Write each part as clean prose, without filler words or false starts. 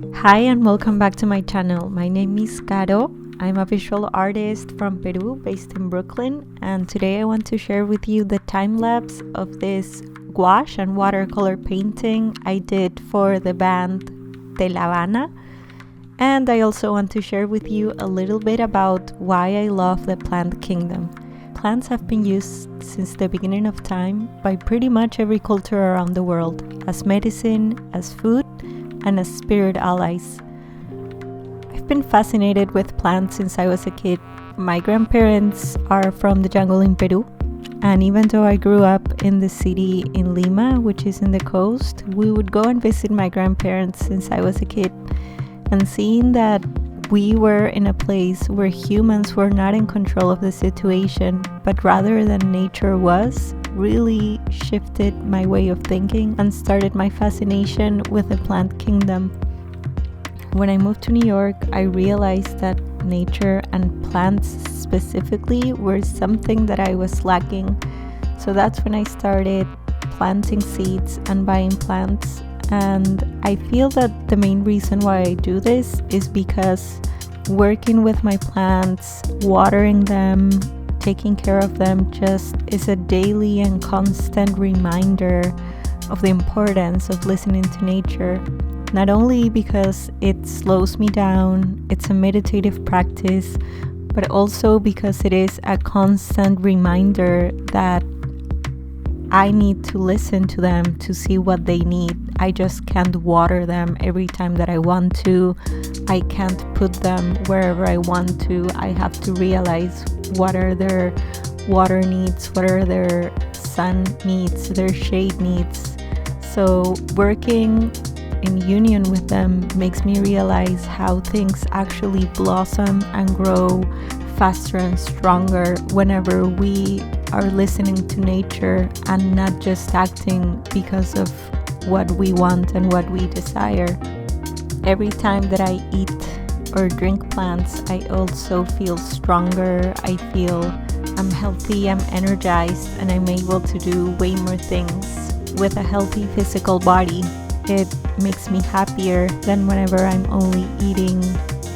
Hi and welcome back to my channel. My name is Caro. I'm a visual artist from Peru based in Brooklyn, and today I want to share with you the time lapse of this gouache and watercolor painting I did for the band TELAVANA. And I also want to share with you a little bit about why I love the plant kingdom. Plants have been used since the beginning of time by pretty much every culture around the world as medicine, as food, and as spirit allies. I've been fascinated with plants since I was a kid. My grandparents are from the jungle in Peru, and even though I grew up in the city in Lima, which is in the coast, we would go and visit my grandparents since I was a kid. And seeing that we were in a place where humans were not in control of the situation, but rather than nature was, really shifted my way of thinking and started my fascination with the plant kingdom. When I moved to New York, I realized that nature and plants specifically were something that I was lacking. So that's when I started planting seeds and buying plants. And I feel that the main reason why I do this is because working with my plants, watering them, taking care of them just is a daily and constant reminder of the importance of listening to nature. Not only because it slows me down, it's a meditative practice, but also because it is a constant reminder that I need to listen to them to see what they need. I just can't water them every time that I want to. I can't put them wherever I want to. I have to realize what are their water needs, what are their sun needs, their shade needs. So working in union with them makes me realize how things actually blossom and grow faster and stronger whenever we are listening to nature and not just acting because of what we want and what we desire. Every time that I eat or drink plants, I also feel stronger. I feel I'm healthy, I'm energized, and I'm able to do way more things with a healthy physical body. It makes me happier than whenever I'm only eating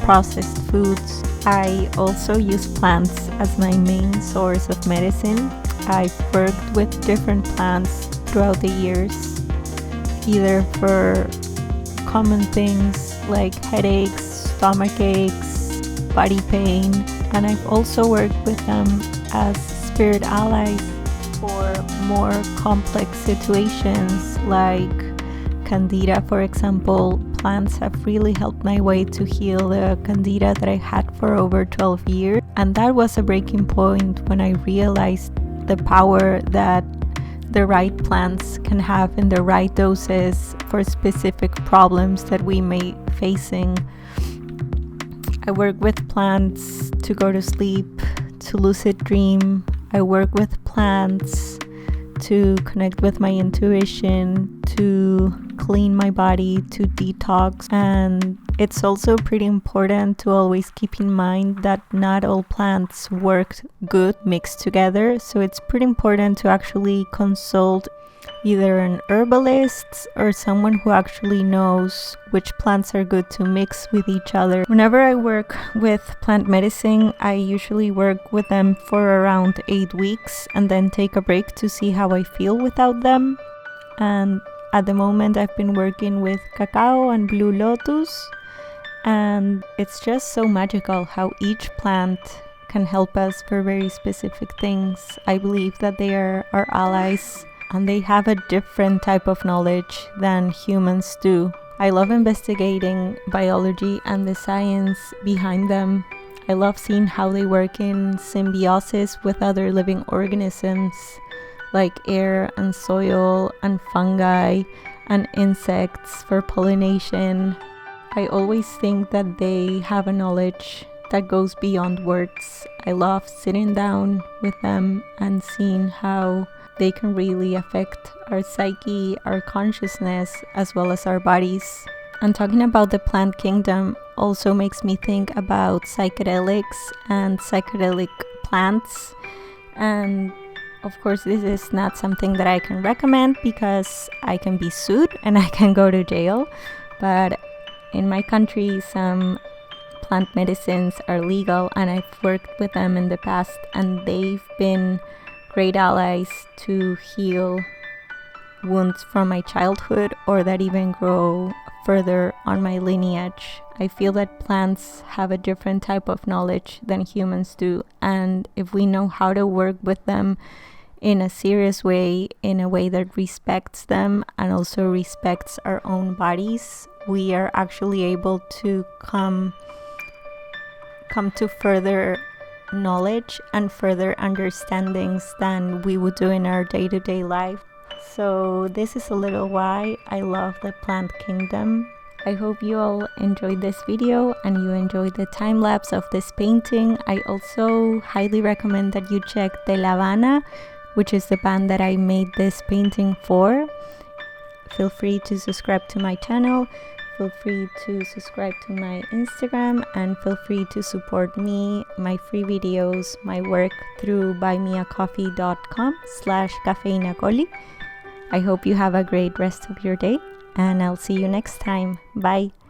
processed foods. I also use plants as my main source of medicine. I've worked with different plants throughout the years, either for common things like headaches, stomach aches, body pain, and I've also worked with them as spirit allies for more complex situations like candida, for example. Plants have really helped my way to heal the candida that I had for over 12 years, and that was a breaking point when I realized the power that the right plants can have in the right doses for specific problems that we may be facing. I work with plants to go to sleep, to lucid dream. I work with plants to connect with my intuition, to clean my body, to detox. And it's also pretty important to always keep in mind that not all plants work good mixed together. So it's pretty important to actually consult either an herbalist or someone who actually knows which plants are good to mix with each other. Whenever I work with plant medicine, I usually work with them for around 8 weeks and then take a break to see how I feel without them. And at the moment I've been working with cacao and blue lotus, and it's just so magical how each plant can help us for very specific things. I believe that they are our allies, and they have a different type of knowledge than humans do. I love investigating biology and the science behind them. I love seeing how they work in symbiosis with other living organisms like air and soil and fungi and insects for pollination. I always think that they have a knowledge that goes beyond words. I love sitting down with them and seeing how they can really affect our psyche, our consciousness, as well as our bodies. And talking about the plant kingdom also makes me think about psychedelics and psychedelic plants. And of course, this is not something that I can recommend because I can be sued and I can go to jail. But in my country, some plant medicines are legal, and I've worked with them in the past, and they've been great allies to heal wounds from my childhood or that even grow further on my lineage. I feel that plants have a different type of knowledge than humans do, and if we know how to work with them in a serious way, in a way that respects them and also respects our own bodies, we are actually able to come to further knowledge and further understandings than we would do in our day-to-day life. So this is a little why I love the plant kingdom. I hope you all enjoyed this video and you enjoyed the time lapse of this painting. I also highly recommend that you check TELAVANA, which is the band that I made this painting for. Feel free to subscribe to my channel, feel free to subscribe to my Instagram, and feel free to support me, my free videos, my work through buymeacoffee.com/cafeinacoli. I hope you have a great rest of your day, and I'll see you next time. Bye.